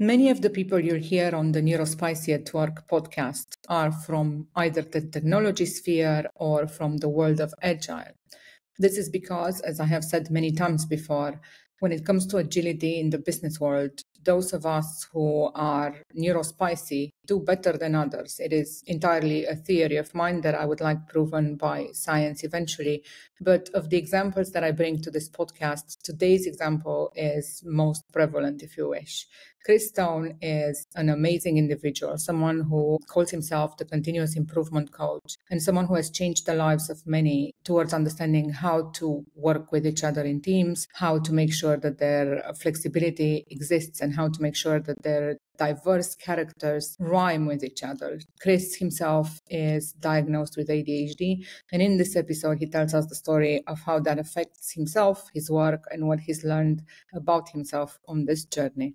Many of the people you'll hear on the NeuroSpicy at Work podcast are from either the technology sphere or from the world of Agile. This is because, as I have said many times before, when it comes to agility in the business world, those of us who are neurospicy do better than others. It is entirely a theory of mine that I would like proven by science eventually. But of the examples that I bring to this podcast, today's example is most prevalent, if you wish. Chris Stone is an amazing individual, someone who calls himself the continuous improvement coach, and someone who has changed the lives of many towards understanding how to work with each other in teams, how to make sure that their flexibility exists, and how to make sure that their diverse characters rhyme with each other. Chris himself is diagnosed with ADHD, and in this episode, he tells us the story of how that affects himself, his work, and what he's learned about himself on this journey.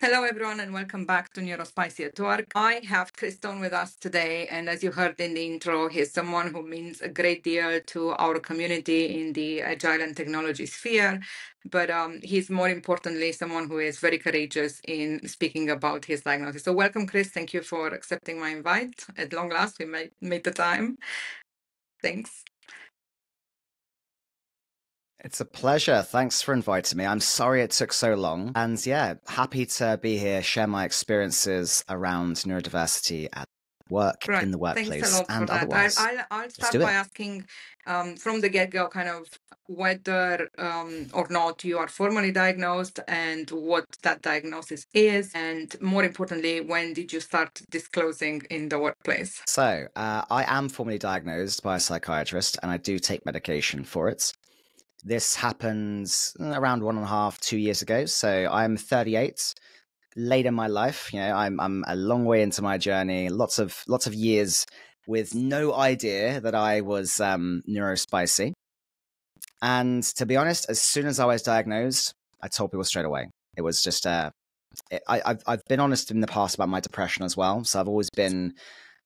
Hello, everyone, and welcome back to NeuroSpicy at Work. I have Chris Stone with us today, and as you heard in the intro, he's someone who means a great deal to our community in the Agile and technology sphere, but he's more importantly someone who is very courageous in speaking about his diagnosis. So welcome, Chris. Thank you for accepting my invite. At long last, we made the time. Thanks. It's a pleasure. Thanks for inviting me. I'm sorry it took so long. And yeah, happy to be here, share my experiences around neurodiversity at work, in the workplace, Thanks a lot and for that. otherwise. I'll start by asking from the get-go kind of whether or not you are formally diagnosed and what that diagnosis is. And more importantly, when did you start disclosing in the workplace? So I am formally diagnosed by a psychiatrist and I do take medication for it. This happened around 1.5, 2 years ago. So I'm 38, late in my life. You know, I'm a long way into my journey. Lots of years with no idea that I was neurospicy. And to be honest, as soon as I was diagnosed, I told people straight away. It was just I've been honest in the past about my depression as well. So I've always been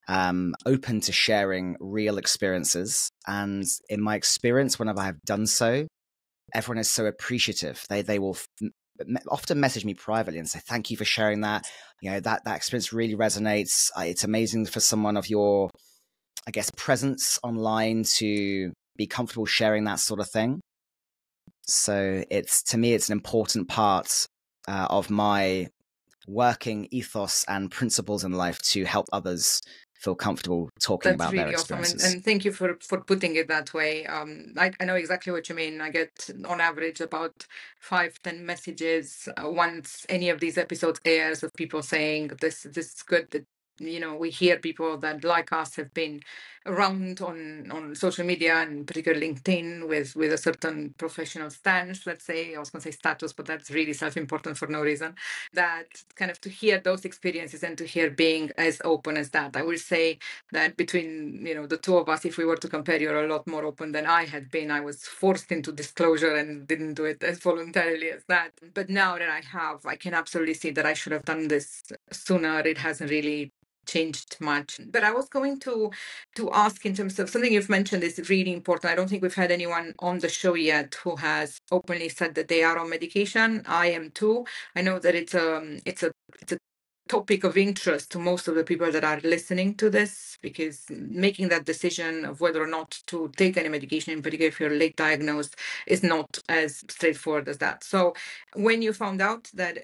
open to sharing real experiences. And in my experience, whenever I've done so, everyone is so appreciative. They will often message me privately and say, thank you for sharing that. You know, that experience really resonates. It's amazing for someone of your, I guess, presence online to be comfortable sharing that sort of thing. So to me, it's an important part of my working ethos and principles in life to help others feel comfortable talking about their experiences. Awesome. And thank you for putting it that way. I know exactly what you mean. I get on average about 5-10 messages once any of these episodes airs of people saying this is good. That, you know, we hear people that like us have been around on social media and particularly LinkedIn with a certain professional stance, let's say. I was going to say status, but that's really self-important for no reason. That kind of to hear those experiences and to hear being as open as that. I will say that between, you know, the two of us, if we were to compare, you're a lot more open than I had been. I was forced into disclosure and didn't do it as voluntarily as that. But now that I can absolutely see that I should have done this sooner. It hasn't really changed much. But I was going to ask in terms of something you've mentioned is really important. I don't think we've had anyone on the show yet who has openly said that they are on medication. I am too. I know that it's a topic of interest to most of the people that are listening to this, because making that decision of whether or not to take any medication, in particular if you're late diagnosed, is not as straightforward as that. So when you found out that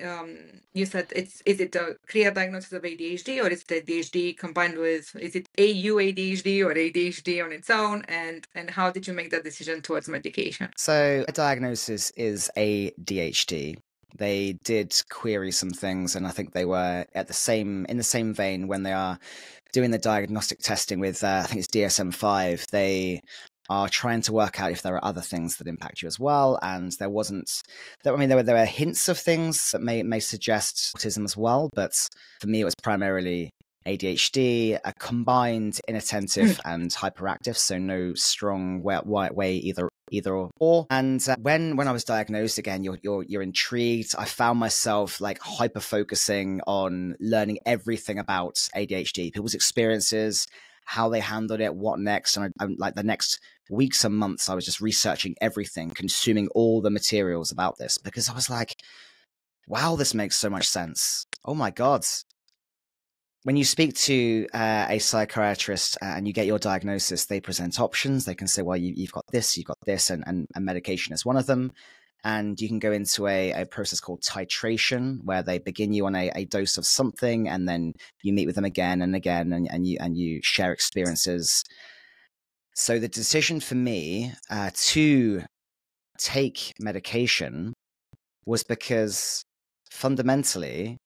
you said is it a clear diagnosis of ADHD, or is it ADHD combined with, is it ADHD or ADHD on its own, and how did you make that decision towards medication? So a diagnosis is ADHD. They did query some things, and I think they were in the same vein when they are doing the diagnostic testing with, I think it's DSM-5. They are trying to work out if there are other things that impact you as well. And there were hints of things that may suggest autism as well. But for me, it was primarily ADHD, a combined inattentive and hyperactive, so no strong way either or. And when I was diagnosed, again, you're intrigued. I found myself like hyper focusing on learning everything about ADHD, people's experiences, how they handled it, what next. And I'm like the next weeks and months, I was just researching everything, consuming all the materials about this, because I was like, wow, this makes so much sense. Oh my God. When you speak to a psychiatrist and you get your diagnosis, they present options. They can say, well, you've got this, and medication is one of them. And you can go into a process called titration, where they begin you on a dose of something, and then you meet with them again and again, and you share experiences. So the decision for me to take medication was because fundamentally,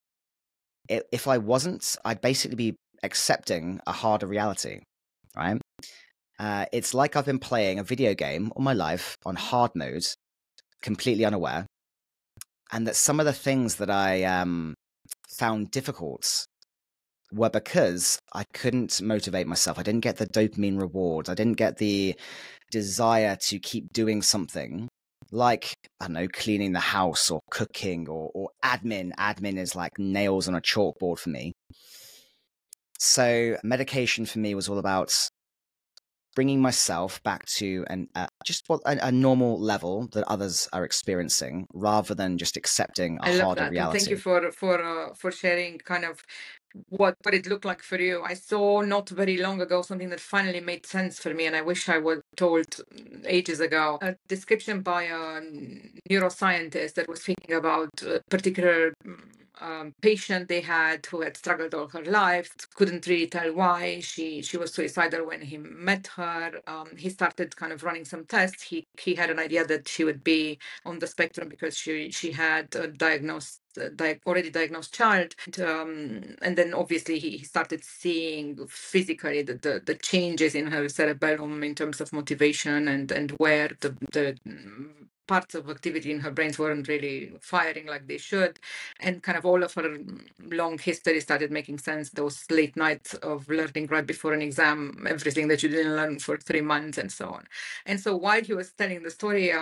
if I wasn't, I'd basically be accepting a harder reality, right? It's like I've been playing a video game all my life on hard mode, completely unaware, and that some of the things that I found difficult were because I couldn't motivate myself. I didn't get the dopamine rewards. I didn't get the desire to keep doing something like, I don't know, cleaning the house or cooking or admin. Admin is like nails on a chalkboard for me. So medication for me was all about bringing myself back to just a normal level that others are experiencing, rather than just accepting a I love harder that, and thank reality. you for sharing kind of what it looked like for you. I saw not very long ago something that finally made sense for me, and I wish I was told ages ago. A description by a neuroscientist that was speaking about a particular patient they had who had struggled all her life, couldn't really tell why. She was suicidal when he met her. He started kind of running some tests. He had an idea that she would be on the spectrum because she had a already diagnosed child, and then obviously he started seeing physically the changes in her cerebellum in terms of motivation and where the parts of activity in her brains weren't really firing like they should, and kind of all of her long history started making sense. Those late nights of learning right before an exam, everything that you didn't learn for 3 months, and so on. And so while he was telling the story,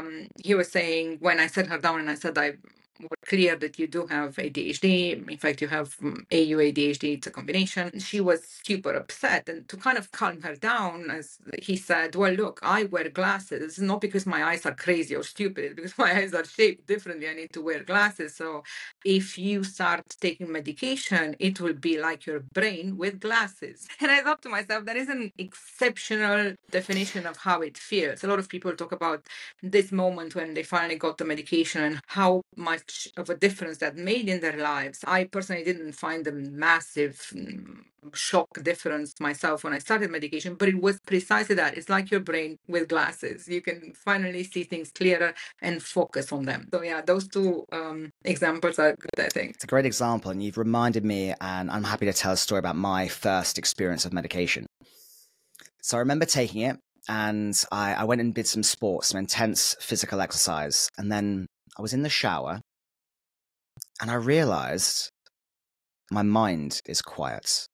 he was saying, when I sat her down and I said, I were clear that you do have ADHD. In fact, you have AU ADHD. It's a combination. She was super upset, and to kind of calm her down, as he said, well, look, I wear glasses not because my eyes are crazy or stupid, it's because my eyes are shaped differently. I need to wear glasses. So if you start taking medication, it will be like your brain with glasses. And I thought to myself, that is an exceptional definition of how it feels. A lot of people talk about this moment when they finally got the medication and how much of a difference that made in their lives. I personally didn't find a massive shock difference myself when I started medication, but it was precisely that. It's like your brain with glasses. You can finally see things clearer and focus on them. So yeah, those two examples are good, I think. It's a great example, and you've reminded me, and I'm happy to tell a story about my first experience of medication. So I remember taking it, and I went and did some sports, some intense physical exercise, and then I was in the shower, and I realized my mind is quiet.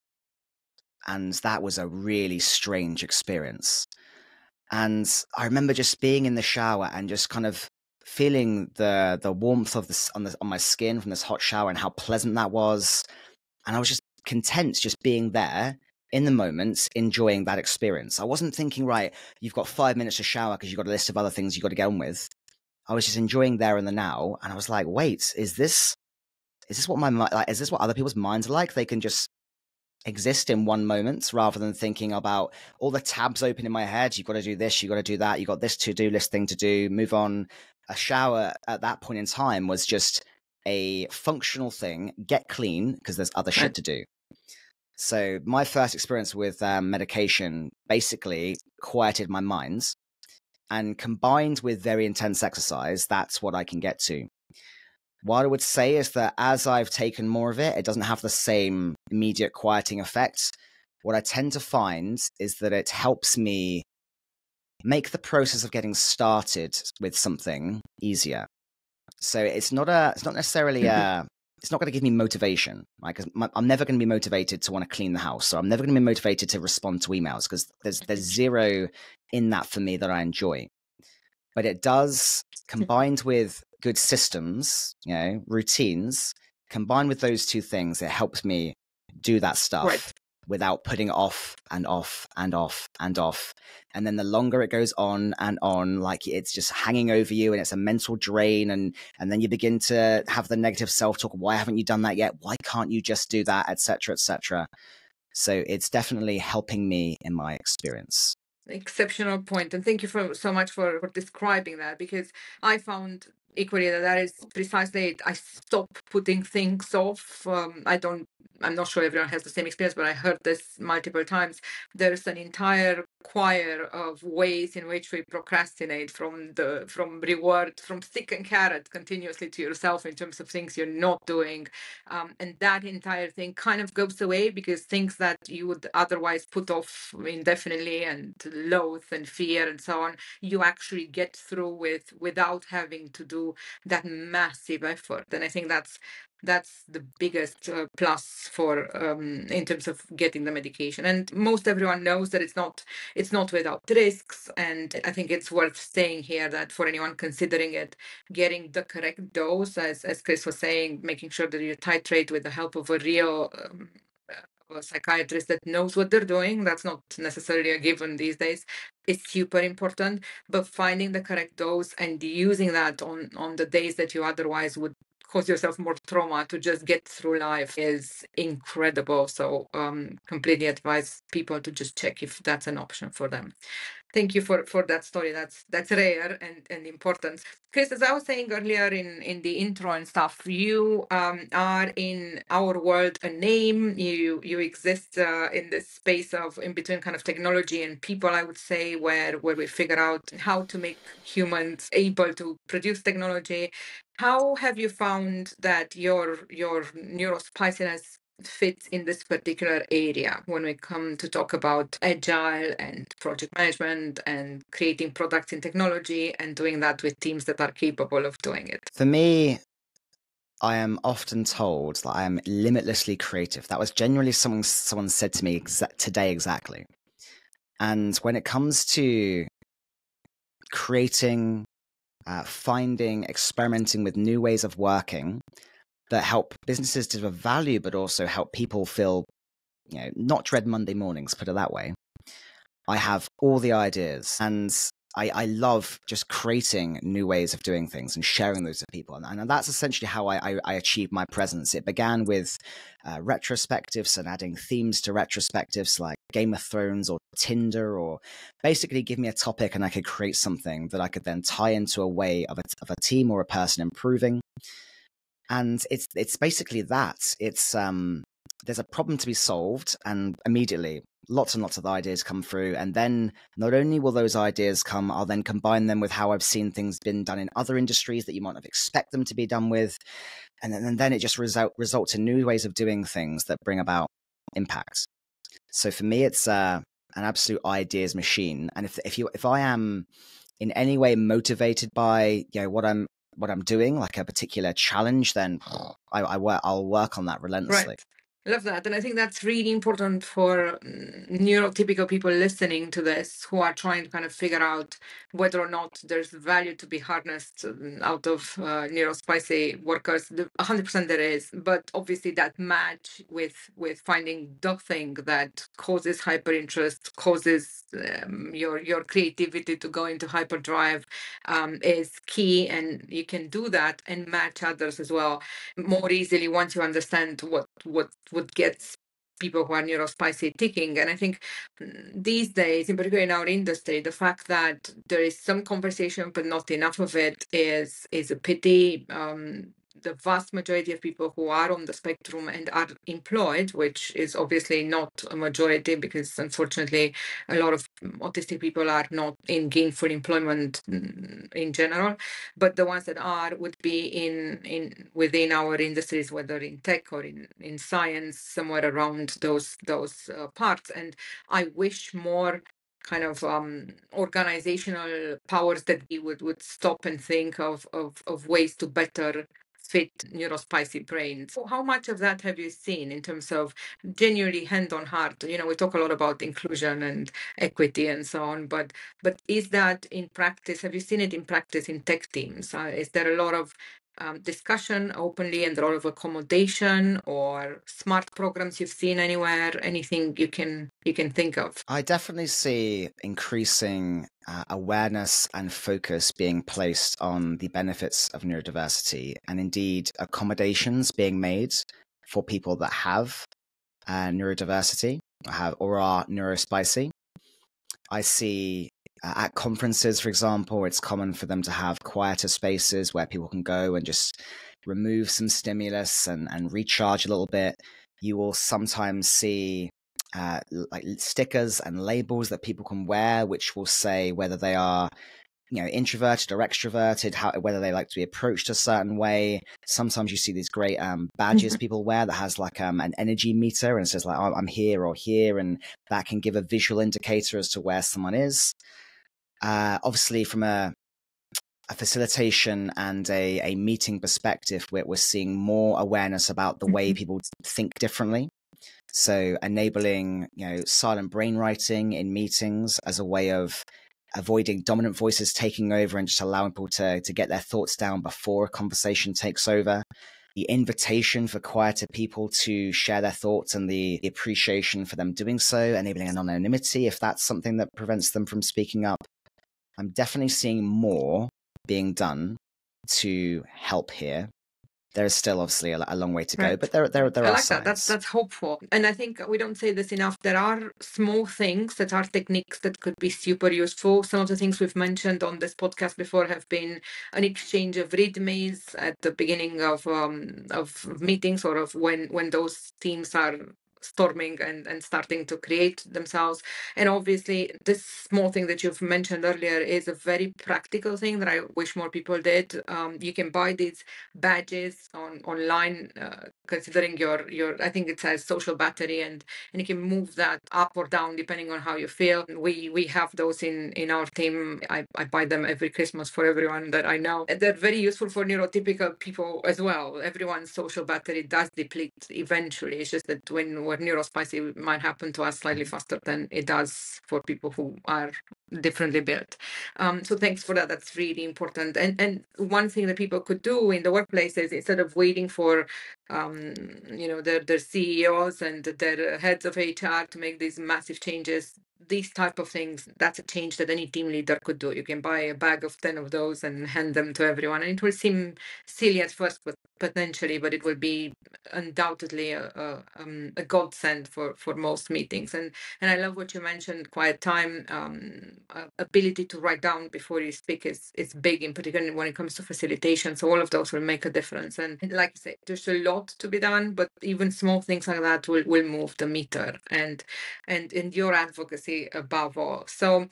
And that was a really strange experience. And I remember just being in the shower and just kind of feeling the warmth of this on my skin from this hot shower, and how pleasant that was. And I was just content just being there in the moment, enjoying that experience. I wasn't thinking, right, you've got 5 minutes to shower because you've got a list of other things you've got to get on with. I was just enjoying there in the now. And I was like, wait, is this what is this what other people's minds are like? They can just exist in one moment rather than thinking about all the tabs open in my head. You've got to do this, you've got to do that, you've got this to-do list thing to do, move on. A shower at that point in time was just a functional thing, get clean, because there's other shit to do. So my first experience with medication basically quieted my mind, and combined with very intense exercise, that's what I can get to. What I would say is that as I've taken more of it, it doesn't have the same immediate quieting effect. What I tend to find is that it helps me make the process of getting started with something easier. So it's not necessarily it's not going to give me motivation. Like, I'm never going to be motivated to want to clean the house, or I'm never going to be motivated to respond to emails, because there's zero in that for me that I enjoy. But it does, combined with good systems, routines, combined with those two things, it helps me do that stuff. Right. without putting off and off and off and off. And then the longer it goes on and on, like it's just hanging over you and it's a mental drain. And then you begin to have the negative self-talk. Why haven't you done that yet? Why can't you just do that? Et cetera, et cetera. So it's definitely helping me in my experience. Exceptional point, and thank you so much for describing that, because I found equally that is precisely it. I stopped putting things off. I'm not sure everyone has the same experience, but I heard this multiple times. There's an entire choir of ways in which we procrastinate, from reward, from stick and carrot continuously to yourself in terms of things you're not doing. And that entire thing kind of goes away, because things that you would otherwise put off indefinitely and loathe and fear and so on, you actually get through without having to do that massive effort. And I think that's the biggest plus for in terms of getting the medication. And most everyone knows that it's not without risks. And I think it's worth saying here that for anyone considering it, getting the correct dose, as Chris was saying, making sure that you titrate with the help of a real a psychiatrist that knows what they're doing. That's not necessarily a given these days. It's super important, but finding the correct dose and using that on the days that you otherwise would cause yourself more trauma to just get through life is incredible. So completely advise people to just check if that's an option for them. Thank you for that story. That's rare and important. Chris, as I was saying earlier in the intro and stuff, you are in our world a name. You exist in this space of in between kind of technology and people, I would say, where we figure out how to make humans able to produce technology. How have you found that your neurospiciness fits in this particular area when we come to talk about agile and project management and creating products in technology and doing that with teams that are capable of doing it? For me, I am often told that I am limitlessly creative. That was genuinely someone said to me today exactly. And when it comes to creating, finding, experimenting with new ways of working that help businesses deliver value, but also help people feel, not dread Monday mornings, put it that way, I have all the ideas. And I love just creating new ways of doing things and sharing those with people. And that's essentially how I achieve my presence. It began with retrospectives and adding themes to retrospectives like Game of Thrones or Tinder, or basically give me a topic and I could create something that I could then tie into a way of a team or a person improving. And it's basically that. It's there's a problem to be solved, and immediately lots and lots of ideas come through. And then not only will those ideas come, I'll then combine them with how I've seen things been done in other industries that you might not expect them to be done with. And then it just results in new ways of doing things that bring about impact. So for me, it's an absolute ideas machine. And if I am in any way motivated by what I'm doing, like a particular challenge, then I'll work on that relentlessly. Right. I love that. And I think that's really important for neurotypical people listening to this, who are trying to kind of figure out whether or not there's value to be harnessed out of neurospicy workers. 100% there is, but obviously that match with finding the thing that causes hyper interest, causes your creativity to go into hyperdrive is key. And you can do that and match others as well more easily once you understand what gets people who are neurospicy ticking. And I think these days, in particular in our industry, the fact that there is some conversation but not enough of it is a pity. The vast majority of people who are on the spectrum and are employed, which is obviously not a majority, because unfortunately a lot of autistic people are not in gainful employment in general, but the ones that are would be in within our industries, whether in tech or in science, somewhere around those parts. And I wish more kind of organizational powers that we would stop and think of ways to better fit neurospicy brains. So how much of that have you seen in terms of genuinely hand on heart? We talk a lot about inclusion and equity and so on, but is that in practice? Have you seen it in practice in tech teams? Is there a lot of discussion openly and a lot of accommodation, or smart programs you've seen anywhere? Anything you can think of? I definitely see increasing awareness and focus being placed on the benefits of neurodiversity, and indeed accommodations being made for people that have neurodiversity or are neurospicy. I see at conferences, for example, it's common for them to have quieter spaces where people can go and just remove some stimulus and recharge a little bit. You will sometimes see like stickers and labels that people can wear, which will say whether they are, introverted or extroverted, whether they like to be approached a certain way. Sometimes you see these great badges people wear that has like an energy meter and it says like, oh, I'm here or here, and that can give a visual indicator as to where someone is. Obviously, from a facilitation and a meeting perspective, we're seeing more awareness about the way people think differently. So enabling, silent brainwriting in meetings as a way of avoiding dominant voices taking over and just allowing people to get their thoughts down before a conversation takes over. The invitation for quieter people to share their thoughts and the appreciation for them doing so, enabling anonymity if that's something that prevents them from speaking up. I'm definitely seeing more being done to help here. There is still obviously a long way to go, but there I are like signs. that. That's hopeful. And I think we don't say this enough. There are small things that are techniques that could be super useful. Some of the things we've mentioned on this podcast before have been an exchange of readmes at the beginning of meetings, or of when those teams are storming and starting to create themselves. And obviously this small thing that you've mentioned earlier is a very practical thing that I wish more people did. You can buy these badges online, considering your I think it says social battery, and you can move that up or down depending on how you feel. We have those in our team. I buy them every Christmas for everyone that I know. They're very useful for neurotypical people as well. Everyone's social battery does deplete eventually. It's just that when we're neurospicy, it might happen to us slightly faster than it does for people who are differently built. So thanks for that. That's really important. And one thing that people could do in the workplace is, instead of waiting for their CEOs and their heads of HR to make these massive changes, these type of things, that's a change that any team leader could do. You can buy a bag of 10 of those and hand them to everyone, and it will seem silly at first, but it will be undoubtedly a godsend for most meetings. And I love what you mentioned. Quiet time, ability to write down before you speak is big, in particular when it comes to facilitation. So all of those will make a difference. And like I say, there's a lot to be done, but even small things like that will move the meter, and in your advocacy above all. So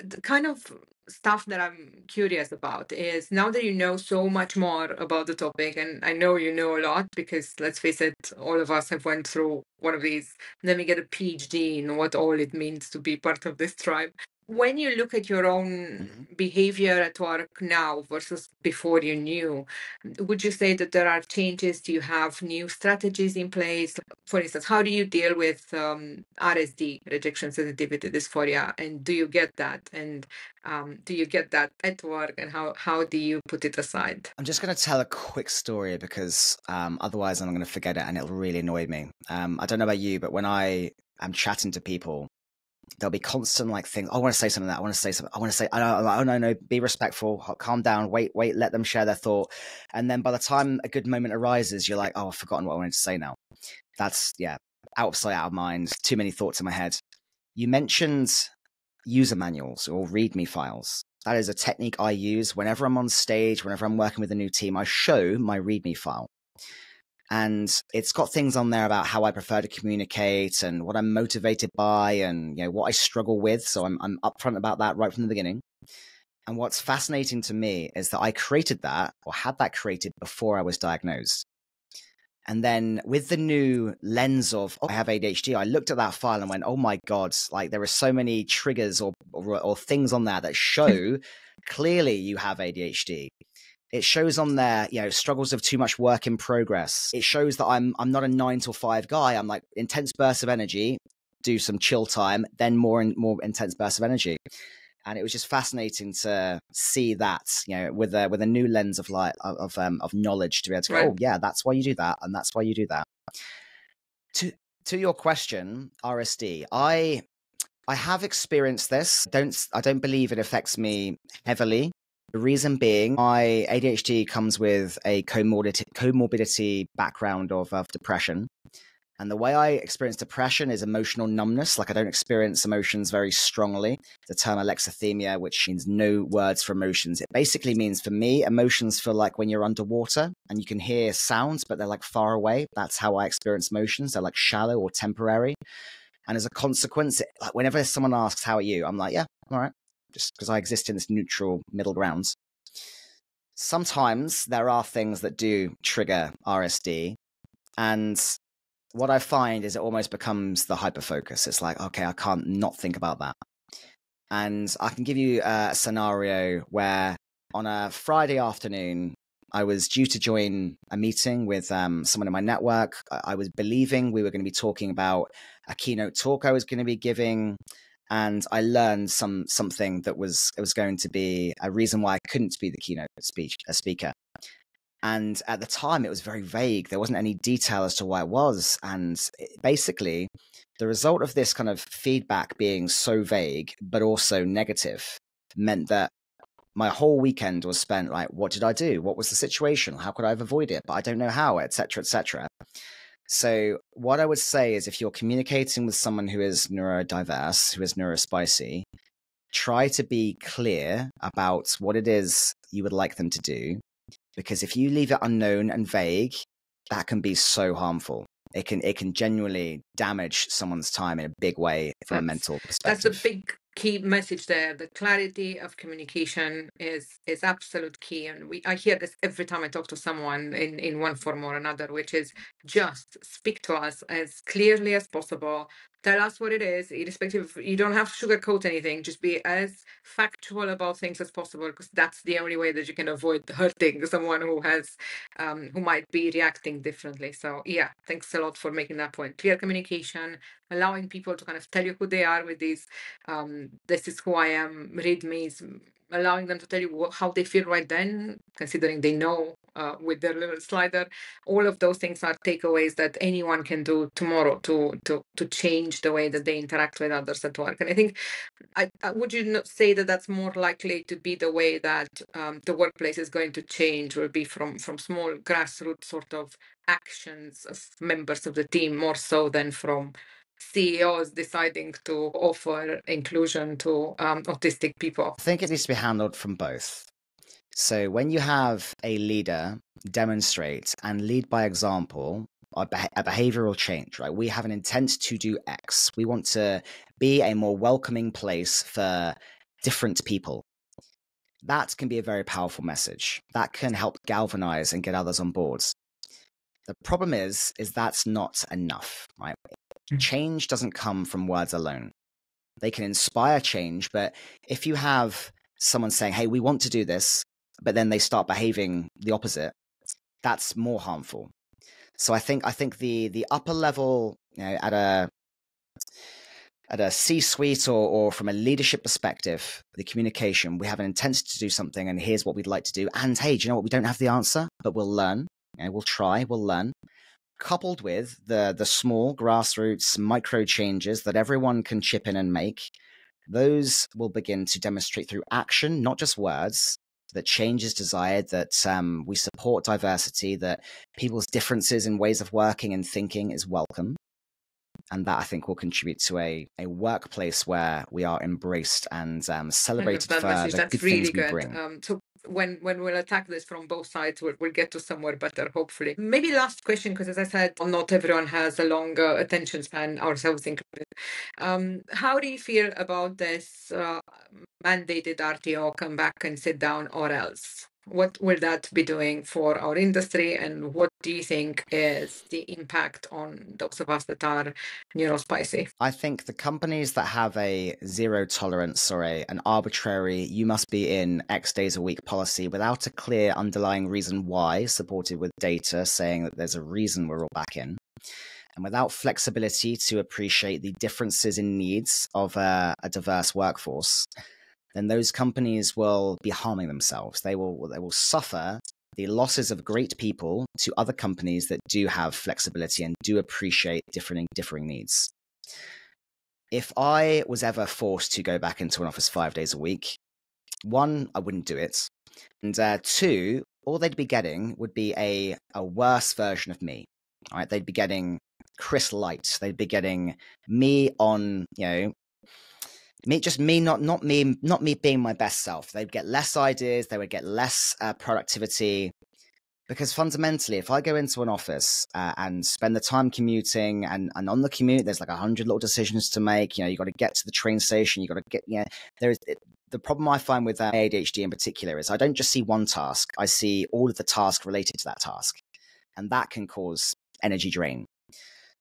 the kind of stuff that I'm curious about is, now that you know so much more about the topic, and I know you know a lot, because let's face it, all of us have went through one of these, let me get a PhD in what all it means to be part of this tribe. When you look at your own behavior at work now versus before you knew, would you say that there are changes? Do you have new strategies in place? For instance, how do you deal with RSD, rejection sensitivity dysphoria, and do you get that? And do you get that at work, and how do you put it aside? I'm just going to tell a quick story because otherwise I'm going to forget it and it'll really annoy me. I don't know about you, but when I am chatting to people, there'll be constant like things. I want to say something. I want to say something. I want to say, oh no, be respectful, calm down, wait, let them share their thought. And then by the time a good moment arises, you're like, oh, I've forgotten what I wanted to say now. That's, out of sight, out of mind, too many thoughts in my head. You mentioned user manuals or README files. That is a technique I use whenever I'm on stage, whenever I'm working with a new team. I show my README file. And it's got things on there about how I prefer to communicate and what I'm motivated by and what I struggle with. So I'm upfront about that right from the beginning. And what's fascinating to me is that I created that, or had that created, before I was diagnosed. And then with the new lens of, I have ADHD, I looked at that file and went, oh my God, like there are so many triggers or things on there that show clearly you have ADHD. It shows on there, struggles of too much work in progress. It shows that I'm not a 9 to 5 guy. I'm like intense bursts of energy, do some chill time, then more intense bursts of energy. And it was just fascinating to see that, with a new lens of light of knowledge, to be able to go, oh yeah, that's why you do that, and that's why you do that. To your question, RSD, I have experienced this. I don't believe it affects me heavily. The reason being, my ADHD comes with a comorbidity background of depression. And the way I experience depression is emotional numbness. Like, I don't experience emotions very strongly. The term alexithymia, which means no words for emotions. It basically means, for me, emotions feel like when you're underwater and you can hear sounds, but they're like far away. That's how I experience emotions. They're like shallow or temporary. And as a consequence, like, whenever someone asks, how are you? I'm like, yeah, I'm all right. Just because I exist in this neutral middle ground. Sometimes there are things that do trigger RSD. And what I find is it almost becomes the hyperfocus. It's like, okay, I can't not think about that. And I can give you a scenario where on a Friday afternoon, I was due to join a meeting with someone in my network. I was believing we were going to be talking about a keynote talk I was going to be giving. And I learned something that was going to be a reason why I couldn't be the keynote speaker. And at the time, it was very vague. There wasn't any detail as to why it was. And basically, the result of this kind of feedback being so vague, but also negative, meant that my whole weekend was spent like, what did I do? What was the situation? How could I have avoided it? But I don't know how, etc., etc. So what I would say is, if you're communicating with someone who is neurodiverse, who is neurospicy, try to be clear about what it is you would like them to do. Because if you leave it unknown and vague, that can be so harmful. It can genuinely damage someone's time in a big way from a mental perspective. That's a big key message there. The clarity of communication is absolute key. And I hear this every time I talk to someone in one form or another, which is just speak to us as clearly as possible. Tell us what it is, irrespective. You don't have to sugarcoat anything. Just be as factual about things as possible, because that's the only way that you can avoid hurting someone who has, who might be reacting differently. So yeah, thanks a lot for making that point. Clear communication, allowing people to kind of tell you who they are with these, this is who I am, read me, allowing them to tell you how they feel right then, considering they know with their little slider. All of those things are takeaways that anyone can do tomorrow to change the way that they interact with others at work. And I think, would you not say that that's more likely to be the way that the workplace is going to change, will be from small grassroots sort of actions of members of the team, more so than from CEOs deciding to offer inclusion to autistic people? I think it needs to be handled from both. So when you have a leader demonstrate and lead by example, a behavioral change, right? We have an intent to do X. We want to be a more welcoming place for different people. That can be a very powerful message. That can help galvanize and get others on board. The problem is that's not enough, right? Change doesn't come from words alone. They can inspire change, but if you have someone saying, hey, we want to do this, but then they start behaving the opposite, that's more harmful. So I think the upper level, at a C-suite or from a leadership perspective, the communication, we have an intent to do something, and here's what we'd like to do. And hey, do you know what? We don't have the answer, but we'll learn. We'll try, we'll learn. Coupled with the small grassroots micro changes that everyone can chip in and make, those will begin to demonstrate through action, not just words, that change is desired, that we support diversity, that people's differences in ways of working and thinking is welcome. And that, I think, will contribute to a workplace where we are embraced and celebrated for the good things we bring. So when we'll attack this from both sides, we'll get to somewhere better, hopefully. Maybe last question, because as I said, not everyone has a long attention span, ourselves included. How do you feel about this mandated RTO, come back and sit down or else? What will that be doing for our industry, and what do you think is the impact on those of us that are neurospicy? I think the companies that have a zero tolerance or an arbitrary, you must be in X days a week policy without a clear underlying reason why, supported with data saying that there's a reason we're all back in, and without flexibility to appreciate the differences in needs of a diverse workforce, then those companies will be harming themselves. They will suffer the losses of great people to other companies that do have flexibility and do appreciate differing needs. If I was ever forced to go back into an office 5 days a week, one, I wouldn't do it. And two, all they'd be getting would be a worse version of me. All right, they'd be getting Chris Light. They'd be getting me on, not me being my best self. They'd get less ideas. They would get less productivity. Because fundamentally, if I go into an office and spend the time commuting, and on the commute, there's like 100 little decisions to make. You got to get to the train station. You got to get, there's the problem I find with ADHD in particular is I don't just see one task. I see all of the tasks related to that task. And that can cause energy drain.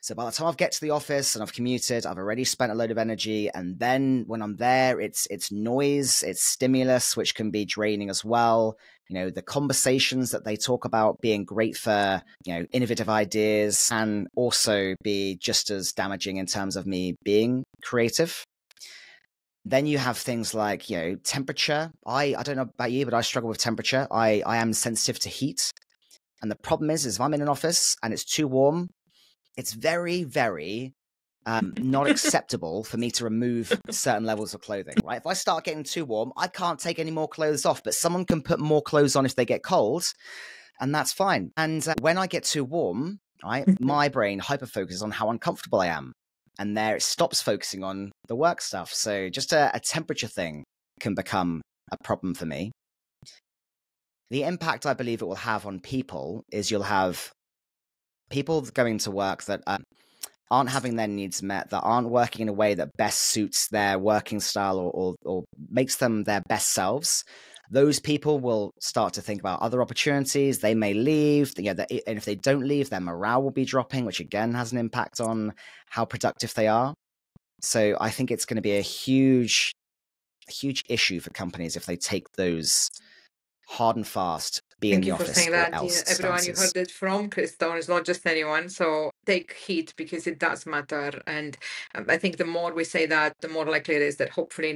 So by the time I get to the office and I've commuted, I've already spent a load of energy. And then when I'm there, it's noise, it's stimulus, which can be draining as well. The conversations that they talk about being great for, innovative ideas can also be just as damaging in terms of me being creative. Then you have things like, temperature. I don't know about you, but I struggle with temperature. I am sensitive to heat. And the problem is if I'm in an office and it's too warm, it's very, very not acceptable for me to remove certain levels of clothing, right? If I start getting too warm, I can't take any more clothes off, but someone can put more clothes on if they get cold, and that's fine. And when I get too warm, right, my brain hyperfocuses on how uncomfortable I am. And there it stops focusing on the work stuff. So just a temperature thing can become a problem for me. The impact I believe it will have on people is you'll have people going to work that aren't having their needs met, that aren't working in a way that best suits their working style or makes them their best selves. Those people will start to think about other opportunities. They may leave, and if they don't leave, their morale will be dropping, which again has an impact on how productive they are. So I think it's going to be a huge issue for companies if they take those hard and fast, be in the office or else. Thank you for saying that. Everyone, you heard it from Chris Stone. It's not just anyone. So take heed because it does matter. And I think the more we say that, the more likely it is that hopefully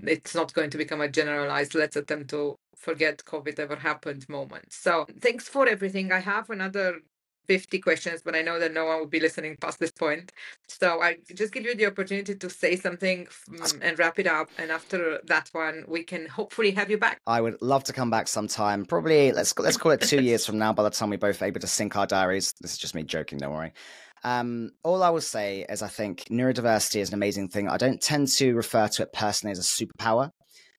it's not going to become a generalized let's attempt to forget COVID ever happened moment. So thanks for everything. I have another 50 questions, but I know that no one will be listening past this point. So I just give you the opportunity to say something and wrap it up. And after that one, we can hopefully have you back. I would love to come back sometime. Probably, let's call it 2 years from now, by the time we both are able to sync our diaries. This is just me joking, don't worry. All I will say is I think neurodiversity is an amazing thing. I don't tend to refer to it personally as a superpower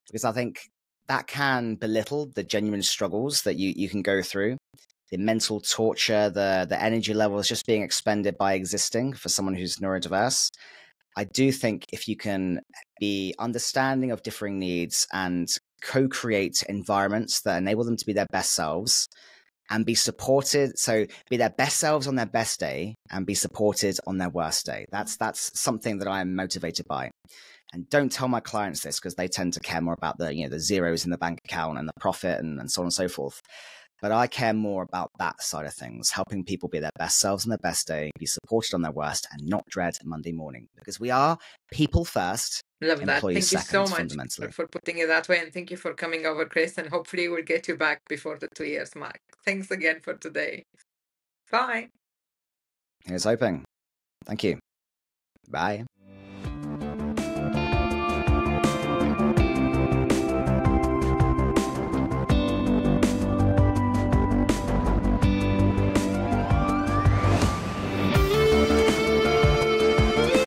because I think that can belittle the genuine struggles that you can go through. The mental torture, the energy levels just being expended by existing for someone who's neurodiverse. I do think if you can be understanding of differing needs and co-create environments that enable them to be their best selves and be supported, so be their best selves on their best day and be supported on their worst day. That's something that I am motivated by. And don't tell my clients this because they tend to care more about the zeros in the bank account and the profit and so on and so forth. But I care more about that side of things, helping people be their best selves on their best day, be supported on their worst, and not dread Monday morning. Because we are people first, love that. employees Thank second, you so much fundamentally. for putting it that way. And thank you for coming over, Chris. And hopefully we'll get you back before the 2 years mark. Thanks again for today. Bye. Here's hoping. Thank you. Bye.